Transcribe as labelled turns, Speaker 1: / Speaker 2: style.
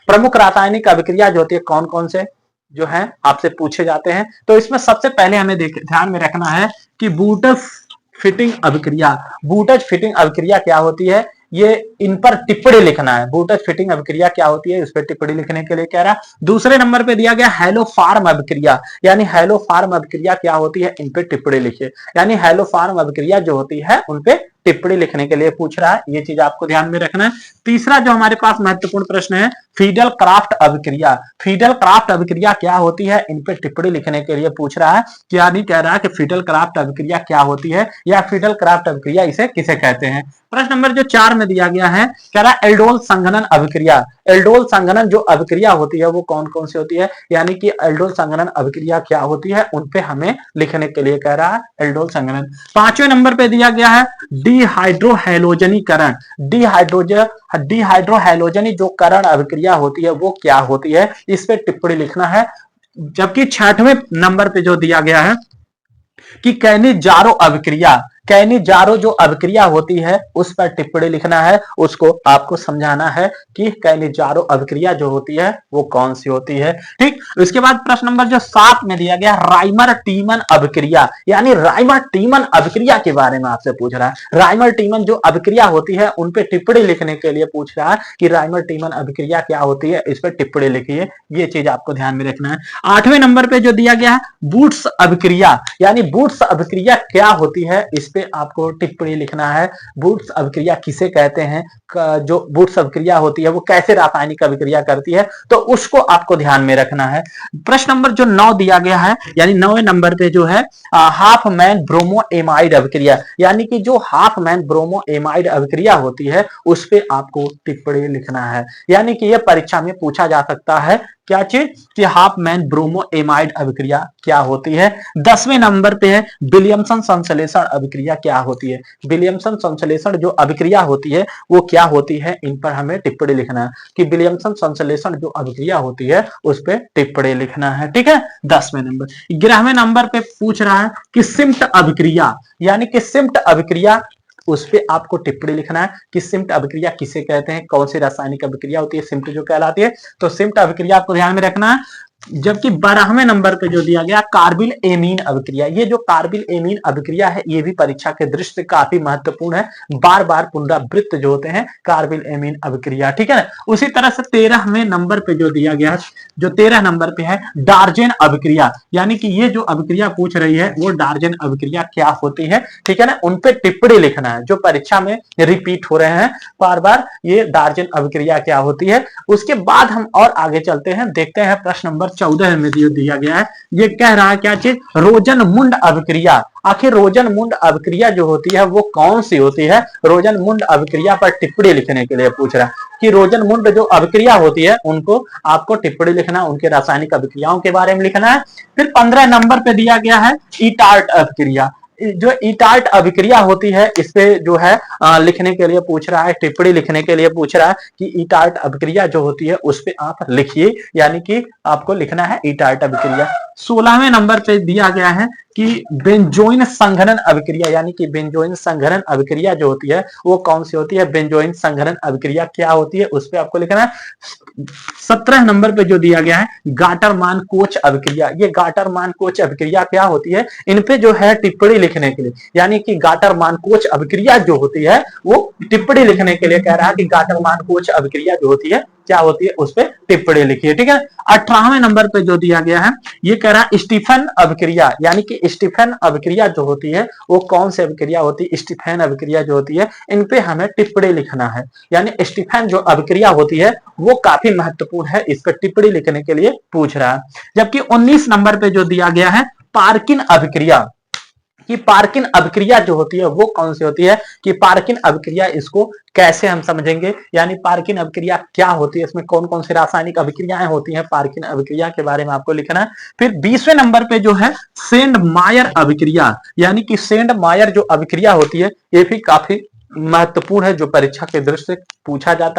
Speaker 1: प्रमुख रासायनिक अभिक्रिया जो होती है कौन कौन से जो है आपसे पूछे जाते हैं। तो इसमें सबसे पहले हमें ध्यान में रखना है कि बूटस फिटिंग अभिक्रिया। बूटस फिटिंग अभिक्रिया क्या होती है, ये इन पर टिप्पणी लिखना है। बूटस फिटिंग अभिक्रिया क्या होती है, इस पर टिप्पणी लिखने के लिए कह रहा। दूसरे नंबर पे दिया गया हेलोफार्म अभिक्रिया, यानी हेलोफार्म अभिक्रिया क्या होती है, इन पे टिप्पणी लिखिए। यानी हेलोफार्म अभिक्रिया जो होती है उन पे टिप्पणी लिखने के लिए पूछ रहा है, ये चीज आपको ध्यान में रखना है। तीसरा जो हमारे पास महत्वपूर्ण प्रश्न है फीडल क्राफ्ट अभिक्रिया। फीडल क्राफ्ट अभिक्रिया क्या होती है, इन पे टिप्पणी लिखने के लिए पूछ रहा है। क्या नहीं कह रहा है कि फीडल क्राफ्ट अभिक्रिया क्या होती है या फीडल क्राफ्ट अभिक्रिया इसे किसे कहते हैं। प्रश्न नंबर जो 4 में दिया गया है, कह रहा है एल्डोल संघनन अभिक्रिया। एल्डोल संघनन जो अभिक्रिया होती है वो कौन कौन सी होती है, यानी कि एल्डोल संघनन अभिक्रिया क्या होती है उन पे हमें लिखने के लिए कह रहा है एल्डोल संघनन। 5वें नंबर पे दिया गया है डिहाइड्रोहैलोजनीकरण। डिहाइड्रोहैलोजनी जो करण अभिक्रिया होती है वो क्या होती है, इस पे टिप्पणी लिखना है। जबकि 6वें नंबर पे जो दिया गया है कि कैनिजारो अभिक्रिया, कैनिजारो जो अभिक्रिया होती है उस पर टिप्पणी लिखना है, उसको आपको समझाना है कि कैनिजारो अभिक्रिया जो होती है वो कौन सी होती है। ठीक, इसके बाद प्रश्न नंबर जो 7 में दिया गया राइमर टीमन अभिक्रिया, यानी राइमर टीमन अभिक्रिया के बारे में आपसे पूछ रहा है। राइमर टीमन जो अभिक्रिया होती है उन पे टिप्पणी लिखने के लिए पूछ रहा है कि राइमर टीमन अभिक्रिया क्या होती है, इस पर टिप्पणी लिखिए, ये चीज आपको ध्यान में रखना है। 8वें नंबर पे जो दिया गया है बूट्स अभिक्रिया, यानी बूट्स अभिक्रिया क्या होती है, इस पे आपको टिप्पणी लिखना है। बूट्स अभिक्रिया किसे कहते हैं, जो बूट्स अभिक्रिया होती है वो कैसे रासायनिक अभिक्रिया करती है, तो उसको आपको ध्यान में रखना है। प्रश्न नंबर जो 9 दिया गया है, यानी 9वें नंबर पे जो है हाफ मैन ब्रोमो एमाइड अभिक्रिया, यानी कि जो हाफ मैन ब्रोमो एमाइड अभिक्रिया होती है उस पे आपको टिप्पणी लिखना है। यानी कि यह परीक्षा में पूछा जा सकता है क्या चीज, कि हाफ मैन ब्रोमो एमाइड अभिक्रिया क्या होती है। 10वें नंबर पे है विलियमसन संश्लेषण अभिक्रिया क्या होती है। विलियमसन संश्लेषण जो अभिक्रिया होती है वो क्या होती है, इन पर हमें टिप्पणी लिखना है कि विलियमसन संश्लेषण जो अभिक्रिया होती है उस पे टिप्पणी लिखना है। ठीक है, 10वें नंबर। 11वें नंबर पे पूछ रहा है कि सिम्ट अभिक्रिया, यानी कि सिम्ट अभिक्रिया, उस पे आपको टिप्पणी लिखना है कि सिम्ट अभिक्रिया किसे कहते हैं, कौन सी रासायनिक अभिक्रिया होती है सिम्ट जो कहलाती है। तो सिम्ट अभिक्रिया आपको ध्यान में रखना है। जबकि 12वें नंबर पे जो दिया गया कार्बिल एमीन अभिक्रिया, ये जो कार्बिल एमीन अभिक्रिया है ये भी परीक्षा के दृष्टि से काफी महत्वपूर्ण है, बार बार पुनरावृत्त जो होते हैं कार्बिल एमीन अभिक्रिया। ठीक है ना। उसी तरह से 13वें नंबर पे जो दिया गया है, जो 13 नंबर पे है डार्जेन अभिक्रिया, यानी कि ये जो अभिक्रिया पूछ रही है वो डार्जेन अभिक्रिया क्या होती है। ठीक है ना, उन पे टिप्पणी लिखना है, जो परीक्षा में रिपीट हो रहे हैं बार बार, ये डार्जेन अभिक्रिया क्या होती है। उसके बाद हम और आगे चलते हैं, देखते हैं प्रश्न नंबर 14 में जो दिया गया है, ये कह रहा है क्या चीज, रोजन-मुंड अभिक्रिया। आखिर रोजन-मुंड अभिक्रिया जो होती है वो कौन सी होती है, रोजन-मुंड अभिक्रिया पर टिप्पणी लिखने के लिए पूछ रहा है कि रोजन-मुंड जो अभिक्रिया होती है उनको आपको टिप्पणी लिखना, उनके रासायनिक अभिक्रियाओं के बारे में लिखना है। फिर 15 नंबर पे दिया गया है ईटार्ट अभिक्रिया। जो ईटार्ट अभिक्रिया होती है इस पे जो है लिखने के लिए पूछ रहा है, टिप्पणी लिखने के लिए पूछ रहा है कि ईटार्ट अभिक्रिया जो होती है उस पे आप लिखिए, यानी कि आपको लिखना है ईटार्ट अभिक्रिया। 16वें नंबर पे दिया गया है कि बेंजोइन संघनन अभिक्रिया, यानी कि बेंजोइन संघनन अभिक्रिया जो होती है वो कौन सी होती है, बेंजोइन संघनन अभिक्रिया क्या होती है उस पे आपको लिखना है। 17 नंबर पे जो दिया गया है गाटरमान कोच अभिक्रिया, ये गाटरमान कोच अभिक्रिया क्या होती है, इन पे जो है टिप्पणी लिखने के लिए, यानी कि गाटरमान कोच अभिक्रिया जो होती है वो टिप्पणी लिखने के लिए कह रहा है कि गाटरमान कोच अभिक्रिया जो होती है क्या होती है उस पे टिप्पणी लिखिए। ठीक है। 18वें नंबर पे जो दिया गया है ये कह रहा है स्टीफन अभिक्रिया, यानी कि स्टीफन अभिक्रिया जो होती है वो कौन सी अभिक्रिया होती है, स्टीफन अभिक्रिया जो होती है इन पे हमें टिप्पणी लिखना है। यानी स्टीफन जो अभिक्रिया होती है वो काफी महत्वपूर्ण है, इस पर टिप्पणी लिखने के लिए पूछ रहा है। जबकि 19 नंबर पे जो दिया गया है पार्किन अभिक्रिया, कि पार्किन अभिक्रिया जो होती है वो कौन सी होती है, कि पार्किन अभिक्रिया इसको कैसे हम समझेंगे, यानी पार्किन अभिक्रिया क्या होती है, इसमें कौन कौन सी रासायनिक अभिक्रियाएं होती हैं, पार्किन अभिक्रिया के बारे में आपको लिखना है। फिर 20वें नंबर पे जो है सेंड मायर अभिक्रिया, यानी कि सेंड मायर जो अभिक्रिया होती है ये भी काफी महत्वपूर्ण है, जो परीक्षा के दृष्टि से पूछा जाता है।